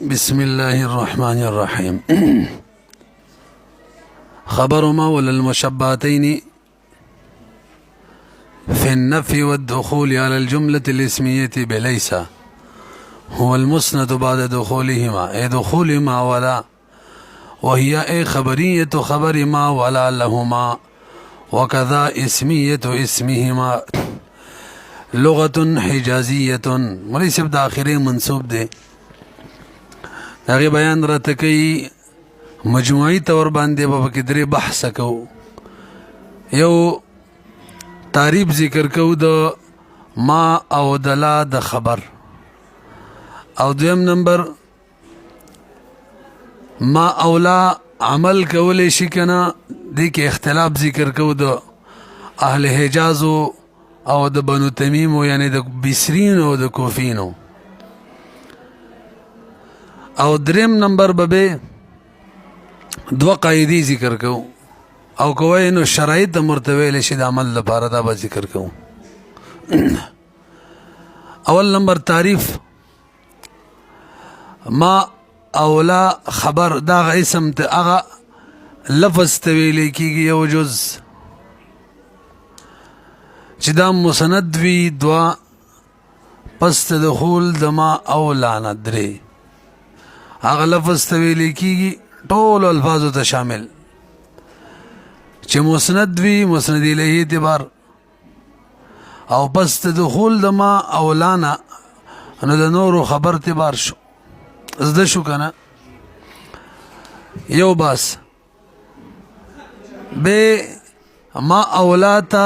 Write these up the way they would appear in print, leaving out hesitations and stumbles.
بسم الله الرحمن الرحيم. خبر ما ولا المشبهتين في النفي والدخول على الجملة الاسمية بليس هو المسند بعد دخولهما أي دخولهما ولا، وهي أي خبرية خبر ما ولا لهما، وكذا اسمية اسمهما لغة حجازية. وليس بداخله منصوب ده هغه بیان راته کوي مجموعي تور باندې به کې درې بحث کو. یو تعریف ذکر کو د ما او دلا د خبر، او دویم نمبر ما اولا عمل کولی شي کنه دې کې اختلاف ذکر کو د اهل حجاز او د بنو تمیم یعنی د بصرین او د کوفینو، او دریم نمبر به دو قاعدې ذکر کو او کوی نو شرایط مرتبه لشي د عمل لپاره دا به ذکر کو. اول نمبر تعریف ما اولا خبر دا اسم ته هغه لفظ ته ویل کیږي یو جز چې دا مسند وی دوا پس دخول د ما اولا نه درې هغه لفظ ته ویل کیږي ټول الفاظو ته شامل چې مسند وی مسند الیه اعتبار او پس دخول د ما اولانا نو د نورو خبر اعتبار شو زده شو کنه. یو باس به ما اولاتا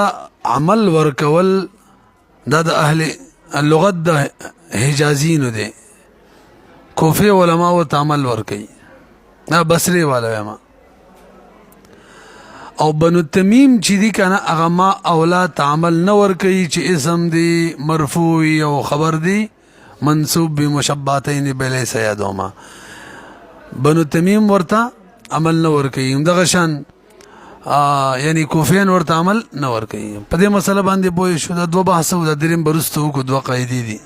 عمل ورکول دا د اهل اللغت د حجازینو دی، کوفی علماء و تعمل ورکی نا بصری والا ما، او بنو تمیم چی دی کنا اغا ما اولا تعمل نور کئی چی اسم دی مرفوعی او خبر دی منصوب بی مشباتین بلی سیادوما، بنو تمیم ورطا عمل نور کئی امدغشان یعنی کوفین ورطا عمل نور کئی. پدے مسئلہ باندے بوئی شو دا دو بحثو دا درم برستو کو دو قائدی دی.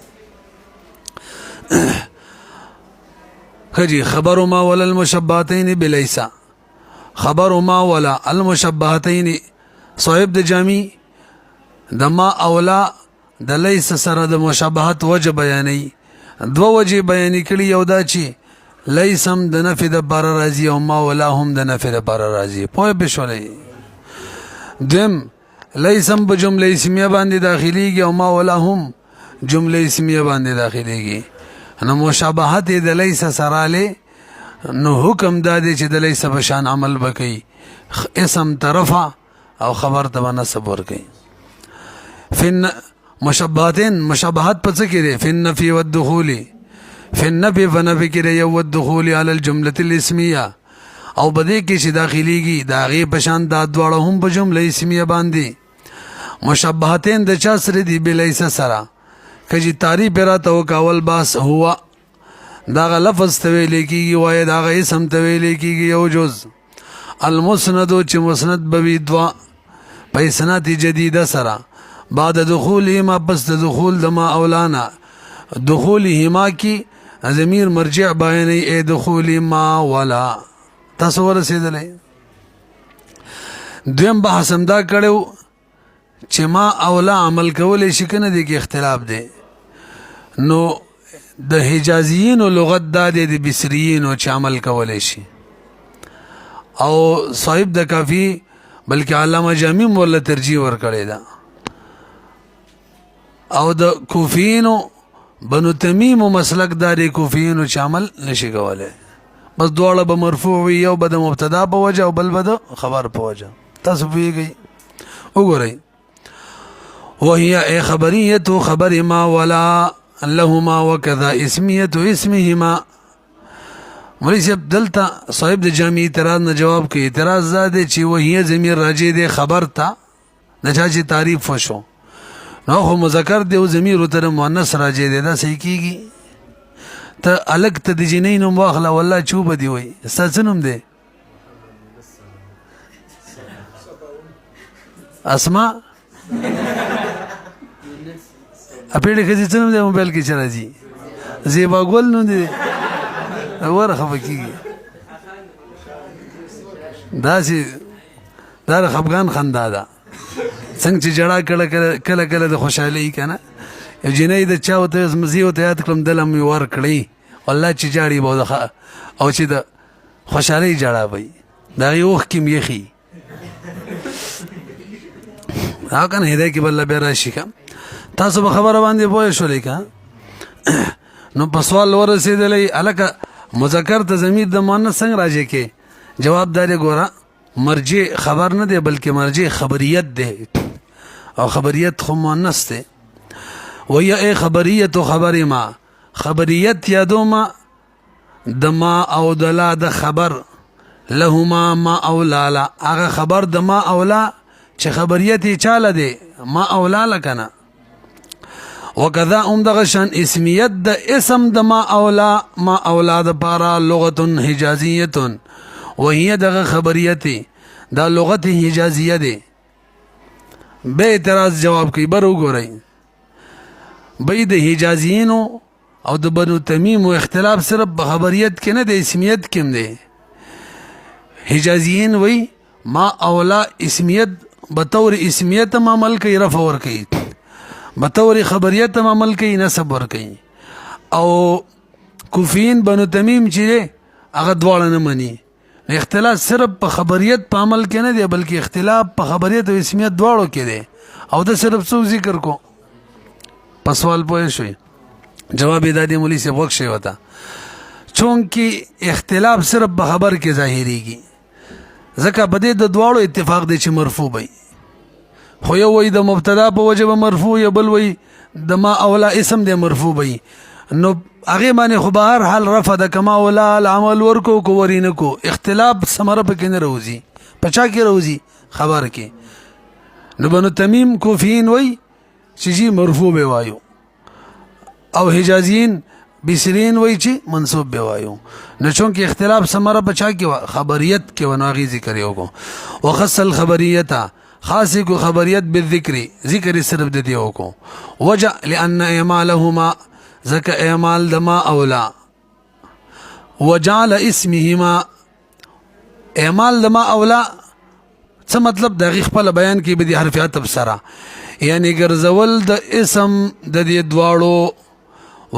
خجی خبر ما ولا المشبهتين بليس، خبر ما ولا المشبهتين صاحب د جامع د ما اولا د ليس سره د مشابهت وجه بیانې دو وجه بیانې کړي، یو دا چې ليسم د نفي د بار راضي او ما ولا هم د نفي د بار راضي په بشولې. دم ليسم په جمله اسمیه باندې داخليږي او ما ولا هم جمله اسمیه باندې داخليږي. نو مشابهت د لیس سراله نو حکم دادی چې د لیس بشان عمل بکی اسم طرفا او خبر ته نسب ورکی. فن مشابهتين مشابهت پس کړي فن نفي والدخول، فن نفي فنفي کړي یو والدخول على الجمله الاسميه او بده کې چې داخليږي دا غي بشان دا دواړه هم په جمله اسميه باندې. مشابهتين د چا سره دی بلیس سره کجی تعریف را تو کاول باس هوا دا لفظ تویل کیږي وای دا اسم تویل کیږي یو جز المسند چې مسند بوي دوا پیسنات جديده سره بعد دخولهما پس دخول دما اولانا دخولهما کی ضمیر مرجع بیانې ای دخول ما ولا تصور رسیدلې. دویم بحث هم دا کړو چې ما اولا عمل کولې شي کنه دي کې اختلاف دی. نو د حجازیین او لغت دا د بصریین او چې عمل کولې شي، او صاحب د کافی بلکې علامه جامی مولا ترجیح ور کړی دا، او د کوفیینو بنو تمیم مسلک داري کوفیینو چې عمل نشي کولای، بس دواړه به مرفوع وي، یو به د مبتدا په وجه او بل به د خبر په وجه. تاسو پیږئ وګورئ. وهي اي خبرية خبر ما ولا لهما وكذا اسمية اسمهما. مولوی دلتا صاحب د جامع اعتراض نه جواب کوي. اعتراض زاده چې وهي ضمیر راجع دی خبر تا نچا چې تعریف وشو نو خو مذکر دی او ضمیر تر مؤنث راجع دی دا صحیح کیږي. ته الګ ته د جنین واخله والله چوب دی وای استاسنم دی اسماء اپیړه کې څه نوم دی موبایل کې چرایي زیبا ګل نوم دی ور خفه کیږي داسې دا د خفګان خندا ده څنګه چې ژړا کله کله د خوشحالۍ که نه یو جنۍ د چا ورته مزي ورته یاد کړم دله مې ورکړئ والله چې جاړي به او چې د خوشحالۍ ژړا به وي د هغې اوښکې م یخي هغه که نه هدی کې به الله بیا راشي که تاسو به خبره باندې پوه شولئ که نو په سوال ورسېدلی هلکه مذکر ته ضمیر د مؤنث څنګه راجع کې جواب دا دی ګوره مرجع خبر نه دی بلکې مرجع خبریت دی او خبریت خو مؤنث دی ویا ای خبریت و خبر ما خبریت یادو ما د ما او د لا د خبر لهما ما او لالا هغه خبر د ما او لا چې خبریت یې چاله دی ما او لاله که نه وکذا دغه شان اسمیت د اسم د ما اولا ما اولا د پارا لغت حجازیت وهي دغه خبریت دا لغت حجازیه دی به اعتراض جواب کوي بر وګورئ به د حجازیینو او د بنو تمیم اختلاف صرف په خبریت کې نه د اسمیت کې دی حجازیین وی ما اولا اسمیت بطور اسمیت هم عمل کوي رفع ور کوي بطور خبریت هم عمل کوي نسب ور کوي او کوفین بنو تمیم چې هغه دواړه نه مني اختلاف صرف په خبریت په عمل کې نه دی بلکې اختلاف په خبریت او اسمیت دواړو کې دی او دا صرف څو ذکر کو په سوال پوه شوي جواب یې دا دی مولوي صاحب وکښې وته چونکې اختلاف صرف په خبر کې ظاهریږي ځکه په دې د دواړو اتفاق دی چې مرفوع وي خو یو وی د مبتدا په وجه به مرفوع یا بل وی د ما اولا اسم دی مرفوع وي نو هغې باندې خو به هر حال رفع د کما اولا العمل ورکو کو ورینه کو اختلاف ثمره پکې نه راوځي په چا کې راوځي خبر کې نو بنو تمیم کوفیین وی چې جی مرفوع به وایو او حجازیین بصرین وی چې منصوب به وایو نو چونکې اختلاف ثمره په چا کې خبریت کې ونه هغې ذکر یو کو وخص الخبریته خاصی کو خبریت بالذکر ذکر صرف د دیو کو وجع لان اعمالهما ذک اعمال دما اولا وجعل اسمهما اعمال دما اولا څه مطلب د خپل بیان کې به د حرفیات تبصره یعنی ګرځول د اسم د دې دواړو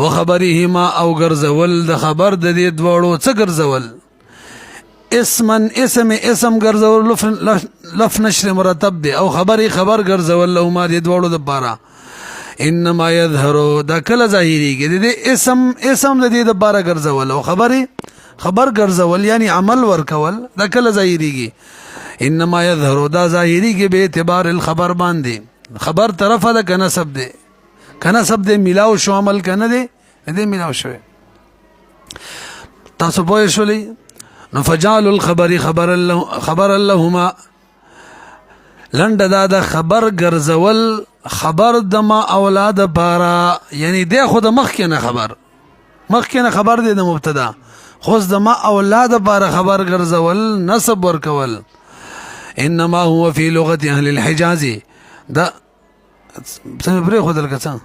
وخبرهما او ګرځول د خبر د دې دواړو څه ګرځول اسمن اسم ګرځول لف نشر مرتب دی او خبر ګرځول له ما دې دواړو د پاره انما يظهر دا کله ظاهریږي د اسم د دې د پاره ګرځول او خبر ګرځول یعنی عمل ورکول دا کله ظاهریږي انما يظهر دا ظاهریږي به اعتبار الخبر باندې خبر طرفه ده کنه سب دې ملاو شو عمل کنه دې ملاو شو تاسو پوه شولئ نو فجعل الخبر خبر لهما لنډ دا د خبر ګرځول خبر د ما اولاد پارا یعنی د خود مخکنه خبر دی د مبتدا خو د ما اولاد پارا خبر ګرځول نسب ورکول انما هو في لغه اهل الحجاز دا څنګه پرې خدل کڅا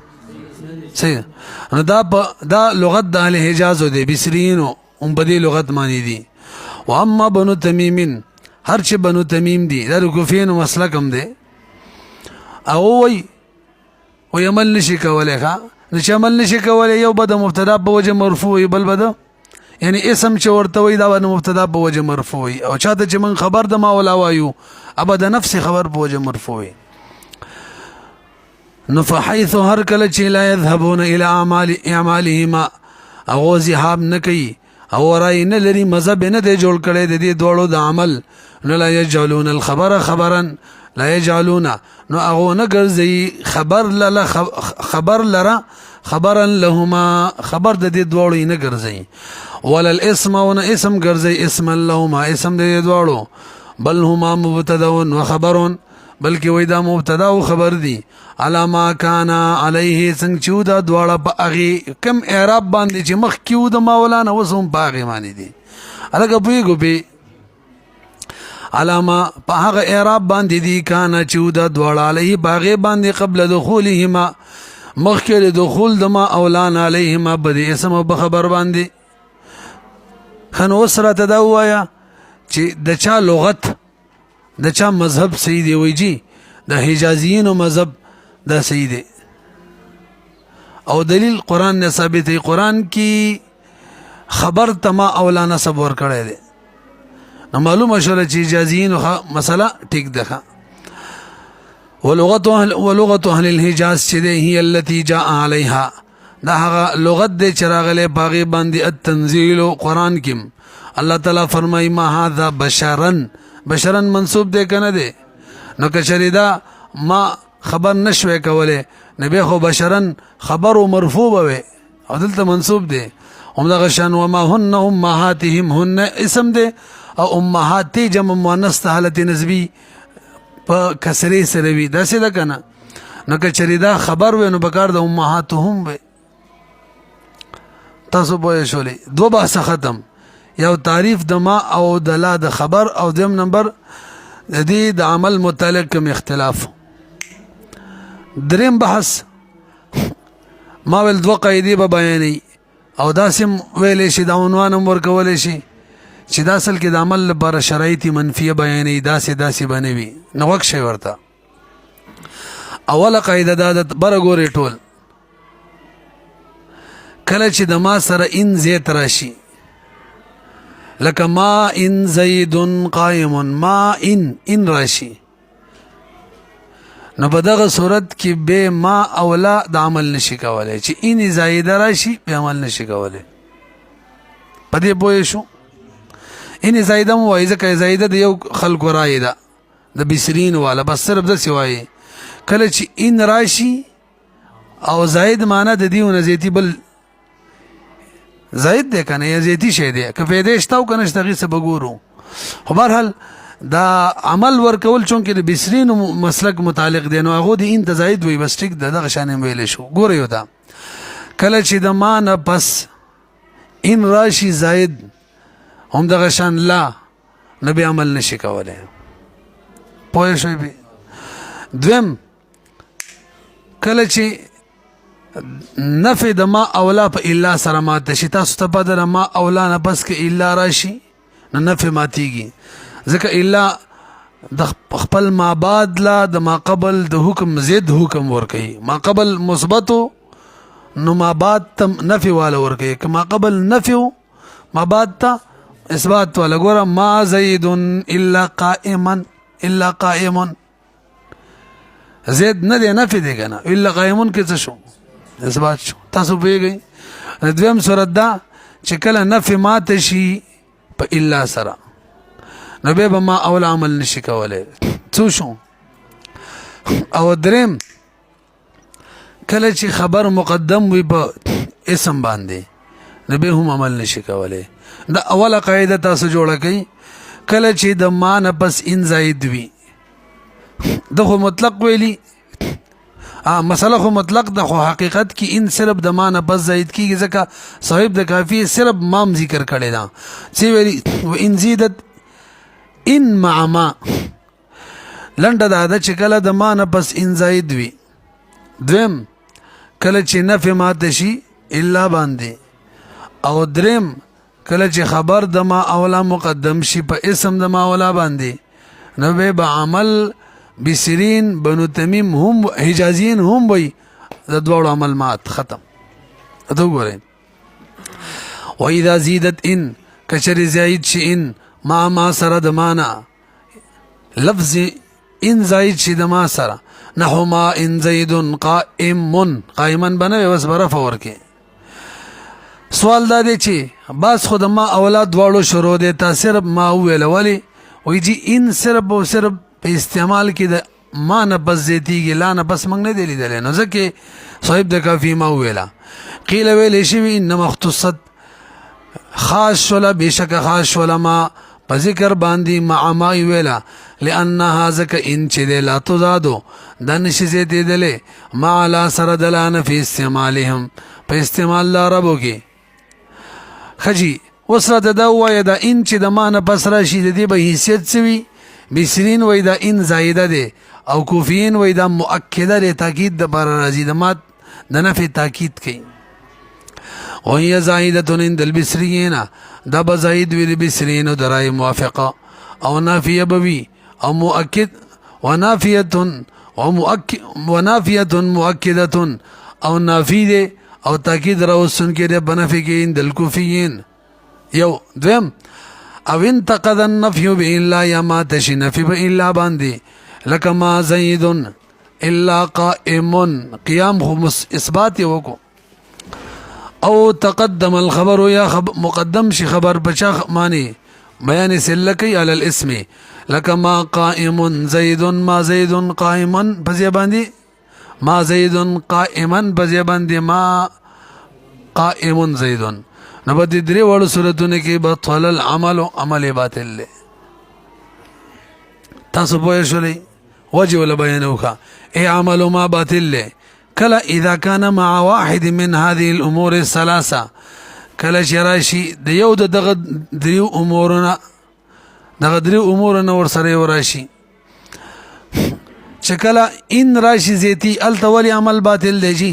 صحیح نو دا لغت د اهل حجاز دی بصرینو هم په دې لغت معنی دي واما بنو تمیم هر چې بنو تمیم دي دا کوفین مسلک هم دی او وی عمل نشي کولای ښه چې عمل نشي کولای یو به د مبتدا په وجه مرفوع وي بل به د یعنی اسم چې ورته وي دا د مبتدا په وجه مرفوع وي او چاته چې من خبر د ما ولا وایو ابا د نفس خبر په وجه مرفوع وي نو فحيث هر کله چې لا يذهبون الى اعمالهما او ذهاب نه کوي او راي نه لري مذهب نه دی جوړ کړي د دې دوړو د عمل نو لا يجعلون الخبر خبرا لا يجعلون نو هغه نه ګرځي خبر لرا خبرا لهما خبر د دې دوړو نه ګرځي ولا الاسم او نه اسم ګرځي اسم لهما اسم د دې دوړو بل هما مبتدا و خبر بلکې وای دا مبتدا او خبر دي علامه کان علیه څنګه چې دا دواړه په هغه کم اعراب باندې چې مخ کیو د مولانا وسوم باغې معنی دي الګ بوی علامه په هغه اعراب باندې دي کان چې دا دواړه علیه باغې باندې قبل دخولهما مخکې دخول د ما اولانا علیهما بده اسم او خبر باندې خنو اوس راته دا ووایه چې د چا لغت د چا مذهب صحیح دی. وایي جي د حجازیینو مذهب دا صحیح دی او دلیل قرآن نه ثابت دی. قرآن کی خبر تما اولا نسب ور کړی دی نو معلومه شوله چې حجازیینو مسله ټیک ده. ولغت اهل الحجاز چې دی هي التي جاء عليها دا هغه لغت دی چې راغلی باغې باندې التنزیل قرآن کې الله تعالی فرمایي ما هذا بشرا منصوب دی که نه دی نو که چېرې دا ما خبر نشوی کولی نو بیا خو بشرا خبر و مرفوع به وی او دلته منصوب دی. همدغه شان وما هن امهاتهم هن اسم دی او امهات جمع مؤنث ته حالت نسبی په کسرې سره وي داسې ده که نه. نو که چېرې دا خبر وی نو پکار د امهاتهم وی. تاسو پوه شولې دو بحث ختم. یو تعریف د ما او د لا د خبر او دویم نمبر د دې د عمل متعلق کوم اختلاف. دریم بحث ما ویل دوه قاعدې به بیانوي او داسې ویلی شي دا عنوان هم ورکولی شي چې دا اصل کې د عمل لپاره شرایط منفیه بیانوي داسې به نه وي. نو غوږ شئ ورته. اوله قاعده دا ده بره ګورئ ټول کله چې د ما سره ان زیت راشي لکه ما ان زید قائم ما ان راشي نو په دغه صورت کې به ما اولا د عمل نشي کولی چې ان زایده راشي به عمل نشي کولی. په دې پوه شو. ان زایده مو وایي ځکه زایده د یو خلکو رایې ده د بصرین والا بس صرف داسې وایي کله چې ان راشي او زاید معنا د دیونه زیتی بل زاید دی کنه یا زیتی شی دی که پیدا شته او کنه شته غیڅ بګورو. خو بهرحال دا عمل ورکول چونکې د بصرینو مسلک متعلق دی نو هغه دی ان ته زاید وي بس ټیک دغه شان ویل شو. ګورئ یو دا کله چې د ما نه پس ان راشي زاید هم دغه شان لا نبی عمل نشي کولی. پوه شئ به. دویم کله چې نفی د ما اولا په الا سره ماته شي تاسو ته پته ده ما اولا نه پس که الا راشي نو نفی ماتیږي ځکه الا د خپل ما بعد لا د ما قبل د حکم زید حکم ورکوي. ما قبل مثبتو نو ما بعد ته نفی والا ورکوي که ما قبل نفیو ما بعد ته اثبات والا. ګوره ما زید الا قائما زید نه دی نفی دی که نه الا قائمون کې څه شو اثبات شو. تاسو پوهیږئ. دویم صورت دا چې کله نفی ماته شي په الا سره نو بیا به ما اول عمل نشي کولی. څو شو. او دریم کله چې خبر مقدم وي په اسم باندې نو بیا هم عمل نشي کولی. دا اوله قاعده تاسو جوړه کړئ کله چې د ما نه پس ان زاید وي د خو مطلق ویلی مسله خو مطلق د خو حقیقت کې ان صرف د ما نه پس زاید کیږي ځکه صاحب د کافی صرف مام ذکر کړی دا سی ویلی و ان زیدت ان مع ما لنډه دا ده چې کله د ما نه پس ان زاید وي. دویم کله چې نفی ماته شي الا باندې او دریم کله چې خبر د ما اولا مقدم شي په اسم د ما اولا باندې نو به عمل بصرین بنو تمیم هم حجازیین هم وي د دوړو عمل مات ختم. ته وګورئ. و اذا زیدت ان کچری زاید شي ان ما سره د معنا لفظ ان زاید شي د ما سره نحو ما ان زید قائما بنوي بس برف ورکه. سوال دا دی چې باز خود ما اولاد واړو شروع دی تا صرف ما ویل ولی وی جی ان صرف او صرف په استعمال کې د ما نه بس زیتیږي لا نه بس موږ نه دی لیدلی نو ځکه صاحب د کافی ما ویلا قیل ویلی شوي انما اختصت خاص شوله بېشکه خاص شوله ما په ذکر باندې مع ما ویلا لانها ځکه ان چې دی لا تزادو دا نشي زیاتېدلی ما لا سره دلانه فی استعمالهم په استعمال د عربو کې. خجی اوس راته دا ووایه دا ان چې د ما نه پس راشي د دې به حیثیت څه وي. بصرین وایي دا ان زایده دی او کوفیین وایي دا مؤکده دی تاکید دپاره راځي د مات د نفي تاکید کوي. وهي زائدة عند البصريين دا بزاید وی البصريين درای موافقه او نافیه بوی او مؤکد ونافیه مؤکده او نافی ده او تاکید راوستون کې ده بنفی کې عند الكوفیین یو دویم او انتقد النفي بإلا یا ما تشی نفی بإلا باندې لکه ما زید الا قائم قیام خو اثبات وکو او تقدم الخبر یا مقدم شي خبر بچا معنی بیان سلکی علی الاسم لکه ما قائم زید ما زید قائما بزی باندې ما زید قائما بزی باندې ما قائم زید نو په دې درې وړو صورتونو کې بطل العمل عمل باطل له تاسو په شولې وجه ولا بیانوکا ای عمل ما باطل له کله اذا كان مع واحد من هذه الامور الثلاثه کله شراشي د یو دغه دریو امورنا دغه دریو امورنا ور سره وراشي چکلا ان راشي زيتي التولي عمل باطل دی جی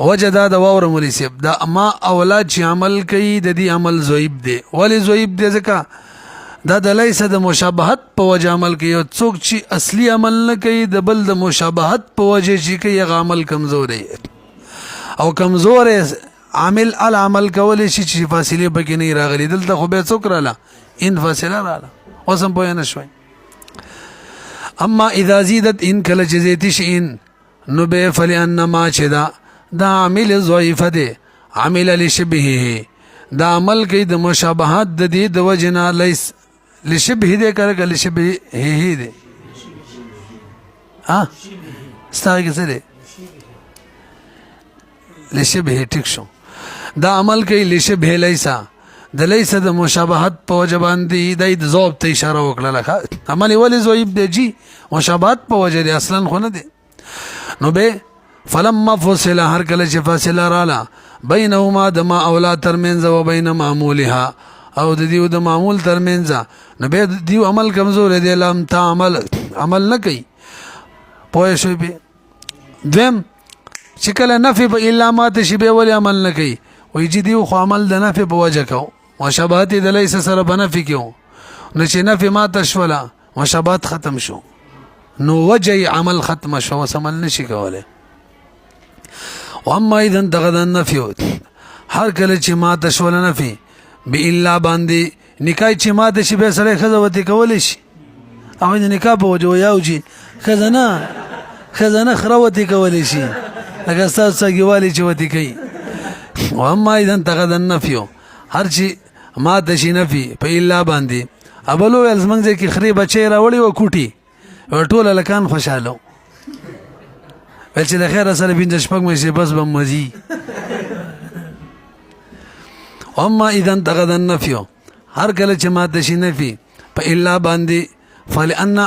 وجدا د واور مریسب دا ما اولاد چې عمل کوي د دې عمل زویب دی ولی زویب دی ځکه دا د لیسه د مشابهت په وجه عمل کوي او څوک چې اصلي عمل نه کوي د بل د مشابهت په وجه چې کوي هغه عمل کمزور دی او کمزور عامل العمل کول شي چې فاصله پکې نه راغلي دلته خو به څوک رااله ان فاصله رااله اوسم پوه نه شوي اما اذا زیدت ان کله چې زیتی شي ان نو به فلان ما چې دا عامل ضعیف دی عامل لشبهه دا عمل کوي د مشابهت د دې د وجنا لیس لشبه دې کړه لشبه هي دې ها ستاره کې څه دې لشبه ټیک شو دا عمل کوي لشبه لیسا د لیسا د مشابهت په وجه باندې د ذوب ته اشاره وکړه لکه عمل ولې ضعیف دی جی مشابهت په وجه دی اصلا خو نه دی نو به فلما فصل هر کله چې فاصله رااله بینهما د ما اولاد ترمنځ او بین معمولها او د دیو د معمول ترمنځ نو به دیو عمل کمزور دی لم تعمل عمل نه کوي پوه شو به دیم چې کله نفي په الا ما تشبه ولی عمل نه کوي وای چې دیو خو عمل د نفي په وجه کو مشابهت د لیس سره بنفي کیو نو چې نفي ما تشولا مشابهت ختم شو نو وجه عمل ختم شو عمل نشي کوله واما اذا دغد النفي هر کله چې ما تشول نفي بالا باندې نکای چې ما د شی به سره خزوتی کول شي او د نکاح په وجه یاوجي خزانه خروتی کول شي هغه تاسو کېوالی چې وتی کوي واما اذا دغد النفي هر چې ما د شي نفي په الا باندې ابلو الزمنګ کې خري بچي راوړي و کوټي ټول لکان خوشاله بل چې د خیر سره بینځ شپږ مې شي بس به مزي اما اذا تغد النفي هر کله چې ما د شي نفي په الا باندې فلان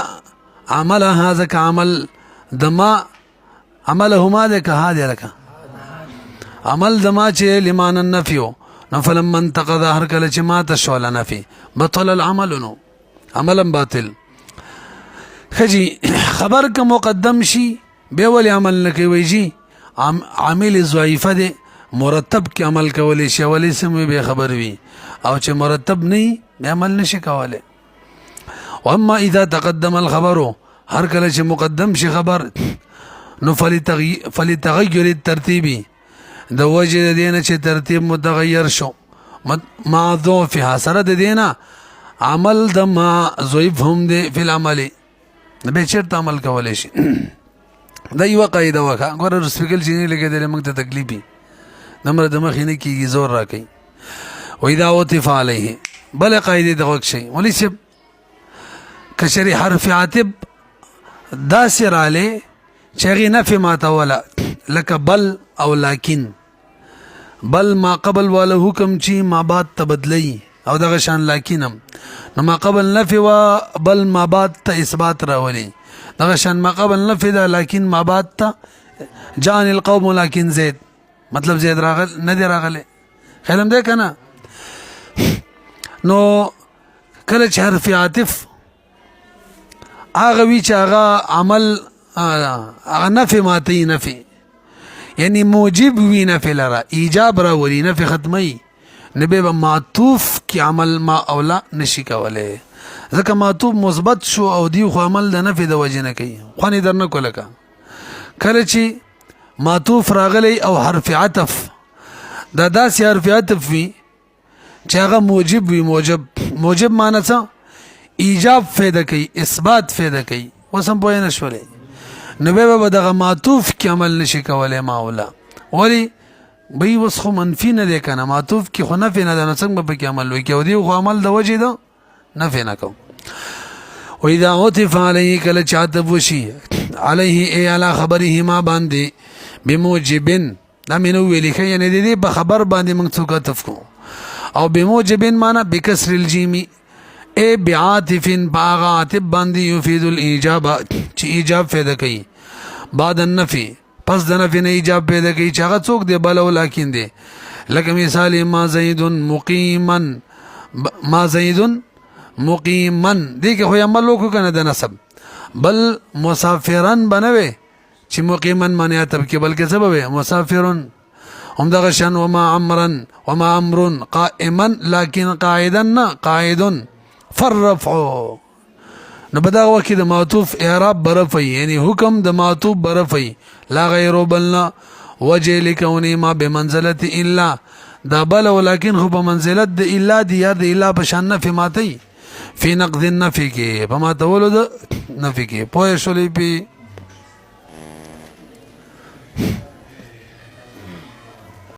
عمل هذا كعمل دما عملهما ذاك هذا لك عمل دما چې لمان النفي فلما انتقد هر کله چې ما تشول نفي بطل العمل نو عملا باطل خجي خبر کا مقدم شي به ولي عمل نه کوي جی عامل ضعیفه دي مرتب کې عمل کولې شي ولې سم به خبر وي او چې مرتب نه به عمل نشي کوله واما اذا تقدم الخبر هر کله چې مقدم شي خبر نو فلتغير الترتيب د وجه دینه چې ترتیب متغیر شو ما ضعفها سره د دینه عمل د ما ضعیف هم دي په العمل به چیرته عمل کولې شي دا یو قاعده وکړه ګوره رسپیکل چې نه لګیدل موږ ته تکلیفي نمبر د مخ نه کیږي زور راکې و اذا وطف عليه بل قاعده د وخت شي ولې چې کشری حرف عاطب دا سر علی چغی نفی ما تولا لك بل او لكن بل ما قبل ولا حکم چی ما بعد تبدلی او دغه شان لكنم نو ما قبل نفی و بل ما بعد ته اثبات راولي دغه شان ما قبل نفی دا لكن ما بعد ته جان القوم لكن زید مطلب زید راغل نه دی راغله خیالم ده کنه نو کله چې حرف عاطف هغه وی چې هغه عمل هغه نفي ماتي نفي یعنی موجب وی نفی لرا ایجاب را ولی نفی ختمی نبی با معطوف کی عمل ما اولا نشی کوله ځکه معطوف مثبت شو او دی خو عمل د نفی د وجه نه کوي خوانی در نه کولکه کله چې معطوف راغلی او حرف عطف دا داسې حرف عطف وي چې هغه موجب وي موجب معنی څه ایجاب فایده کوي اثبات فایده کوي وسم پوه نه شولې نو به دغه معطوف کې عمل نشي کولای مولا ولی به وس خو منفی نه دی کنه معطوف کې خو نفی نه ده څنګه به کې عمل وي کې ودی خو عمل د وجه ده نفی نه کو و اذا عطف علیه کله چاته وشي علیه ای علی خبره ما باندې بموجبن دا مینو ویلی خی یعنی دې په خبر باندې موږ څوک عطف کو او بموجبن معنی بکسر الجیم ای بعاطف باغ عاطف باندې یفید الاجابه چې ایجاب فایده کوي بعد النفی پس د نفی نه ایجاب پیدا کوي چې هغه څوک دی بل ولکن دی لکه مثال ما زید مقیما ما زید مقیما دې کې خو عمل وکړو کنه د نسب بل مسافرن بنوي چې مقیما معنی اتب کې بلکې سبب مسافرن هم دغه شان وما عمرن وما امر قائما لكن قاعدا قاعد فرفعو نو بدغه وخت د معطوف اعراب برفي یعنی حکم د معطوف برفي لا غیر بلنا وجه لكوني ما بمنزله الا دا بل ولكن هو بمنزله د الا دی یا د الا بشان نفي ماتي في نقد النفي کې فما تولد نفي کې پوه شولې پی